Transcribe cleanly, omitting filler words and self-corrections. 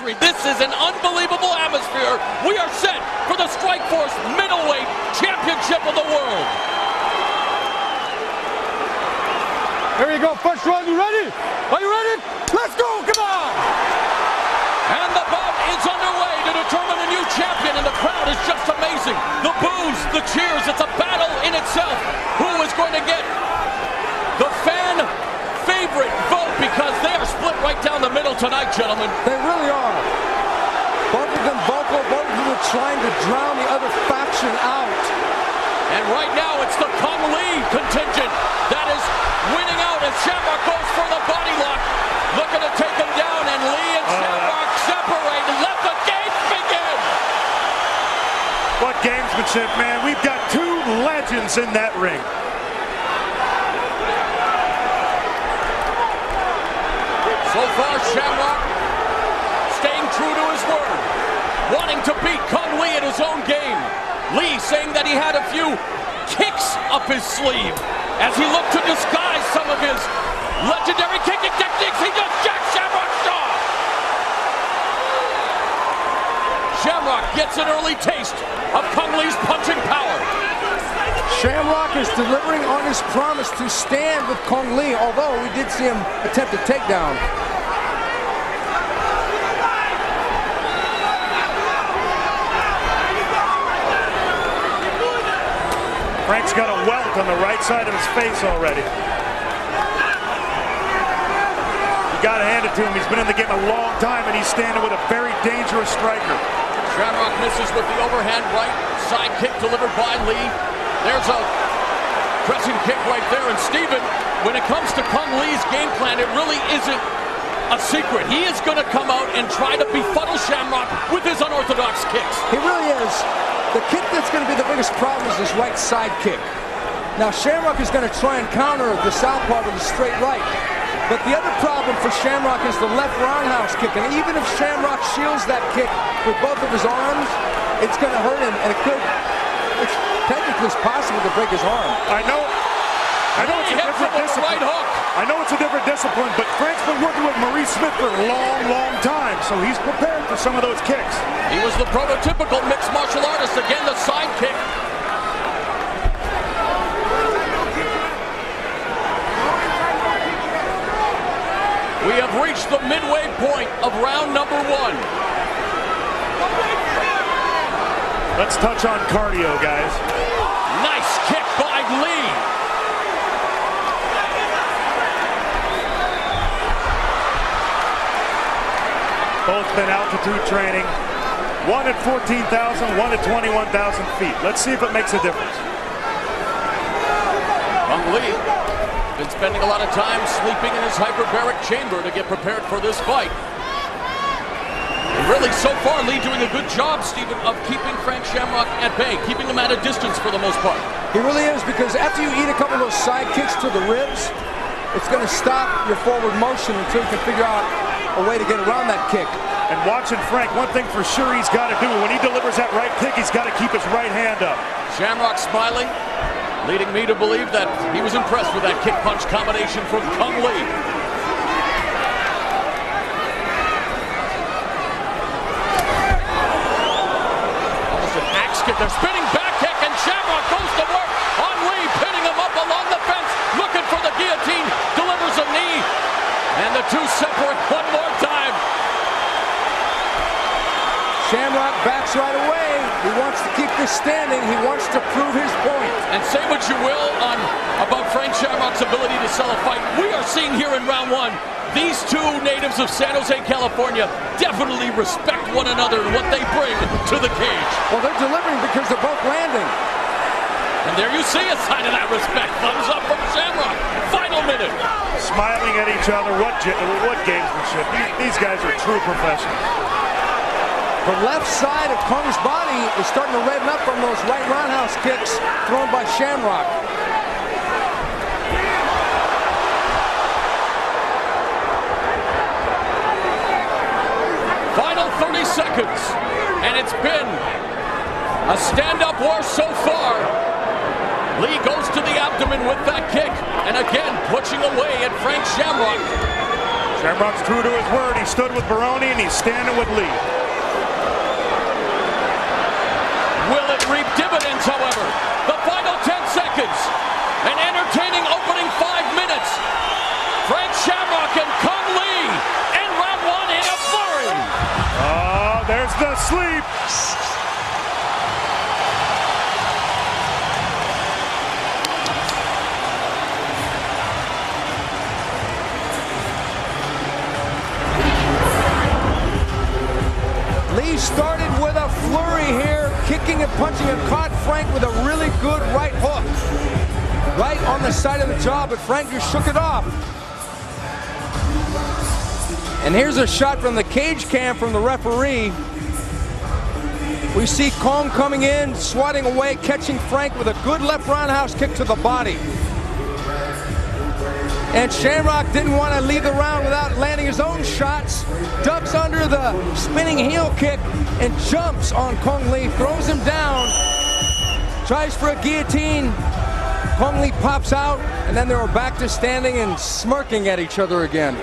anniversary. This is an unbelievable atmosphere. We are set for the Strikeforce Middleweight Championship of the world. Here you go, first round, you ready? Are you ready? Let's go, come on! And the bout is underway to determine a new champion, and the crowd is just amazing. The boos, the cheers, it's a battle in itself. Who is going to get the fan favorite vote, because they are split right down the middle tonight, gentlemen. They really are. Both of them vocal, both of them are trying to drown the other faction out. And right now it's the Kung Lee contingent that is winning out as Shamrock goes for the body lock. Looking to take him down, and Lee and Shamrock separate and let the games begin. What gamesmanship, man. We've got two legends in that ring. So far, Shamrock staying true to his word, wanting to beat Kung Lee at his own game. Lee saying that he had a few kicks up his sleeve as he looked to disguise some of his legendary kicking techniques. He just jacked Shamrock's jaw. Shamrock gets an early taste of Kung Lee's punching power. Shamrock is delivering on his promise to stand with Kung Lee, although we did see him attempt a takedown. Frank's got a welt on the right side of his face already. You gotta hand it to him. He's been in the game a long time, and he's standing with a very dangerous striker. Shamrock misses with the overhand right side kick delivered by Lee. There's a pressing kick right there. And Steven, when it comes to Kung Lee's game plan, it really isn't a secret. He is going to come out and try to befuddle Shamrock with his unorthodox kicks. He really is. The kick that's going to be the biggest problem is his right side kick. Now Shamrock is going to try and counter the southpaw with a straight right. But the other problem for Shamrock is the left roundhouse kick. And even if Shamrock shields that kick with both of his arms, it's going to hurt him, and it's technically possible to break his arm. I know it's a different discipline. Right hook. I know it's a different discipline, but Frank's been working with Maurice Smith for a long, long time, so he's prepared for some of those kicks. He was the prototypical mixed martial artist. Again, the side kick. We have reached the midway point of round number one. Let's touch on cardio, guys. Nice kick by Lee. Both been altitude training. One at 14,000, one at 21,000 feet. Let's see if it makes a difference. Kung Lee been spending a lot of time sleeping in his hyperbaric chamber to get prepared for this fight. And really, so far, Lee doing a good job, Steven, of keeping Frank Shamrock at bay, keeping him at a distance for the most part. He really is, because after you eat a couple of those side kicks to the ribs, it's going to stop your forward motion until you can figure out a way to get around that kick. And watching Frank, one thing for sure he's got to do, when he delivers that right kick, he's got to keep his right hand up. Shamrock smiling, leading me to believe that he was impressed with that kick-punch combination from Kung Lee. Almost an axe kick. They're spinning back kick, and Shamrock goes to work on Lee, pinning him up along the fence, looking for the guillotine, delivers a knee, and the two separate one more time. Shamrock backs right away. He wants to keep this standing. He wants to prove his point. And say what you will about Frank Shamrock's ability to sell a fight. We are seeing here in round one, these two natives of San Jose, California definitely respect one another and what they bring to the cage. Well, they're delivering because they're both landing. And there you see a sign of that respect. Thumbs up from Shamrock. Final minute. Smiling at each other. What gamesmanship. These guys are true professionals. The left side of Kung's body is starting to redden up from those right roundhouse kicks thrown by Shamrock. Final 30 seconds, and it's been a stand-up war so far. Lee goes to the abdomen with that kick, and again pushing away at Frank Shamrock. Shamrock's true to his word. He stood with Baroni and he's standing with Lee. Will it reap dividends, however? The final 10 seconds. An entertaining opening 5 minutes. Frank Shamrock and Kung Lee in round 1 in a flurry. Oh, there's the sleep. Lee started with a flurry here, kicking and punching, and caught Frank with a really good right hook. Right on the side of the jaw, but Frank just shook it off. And here's a shot from the cage cam from the referee. We see Kong coming in, swatting away, catching Frank with a good left roundhouse kick to the body. And Shamrock didn't want to leave the round without landing his own shots. Ducks under the spinning heel kick and jumps on Kong Lee, throws him down, tries for a guillotine. Kong Lee pops out, and then they were back to standing and smirking at each other again.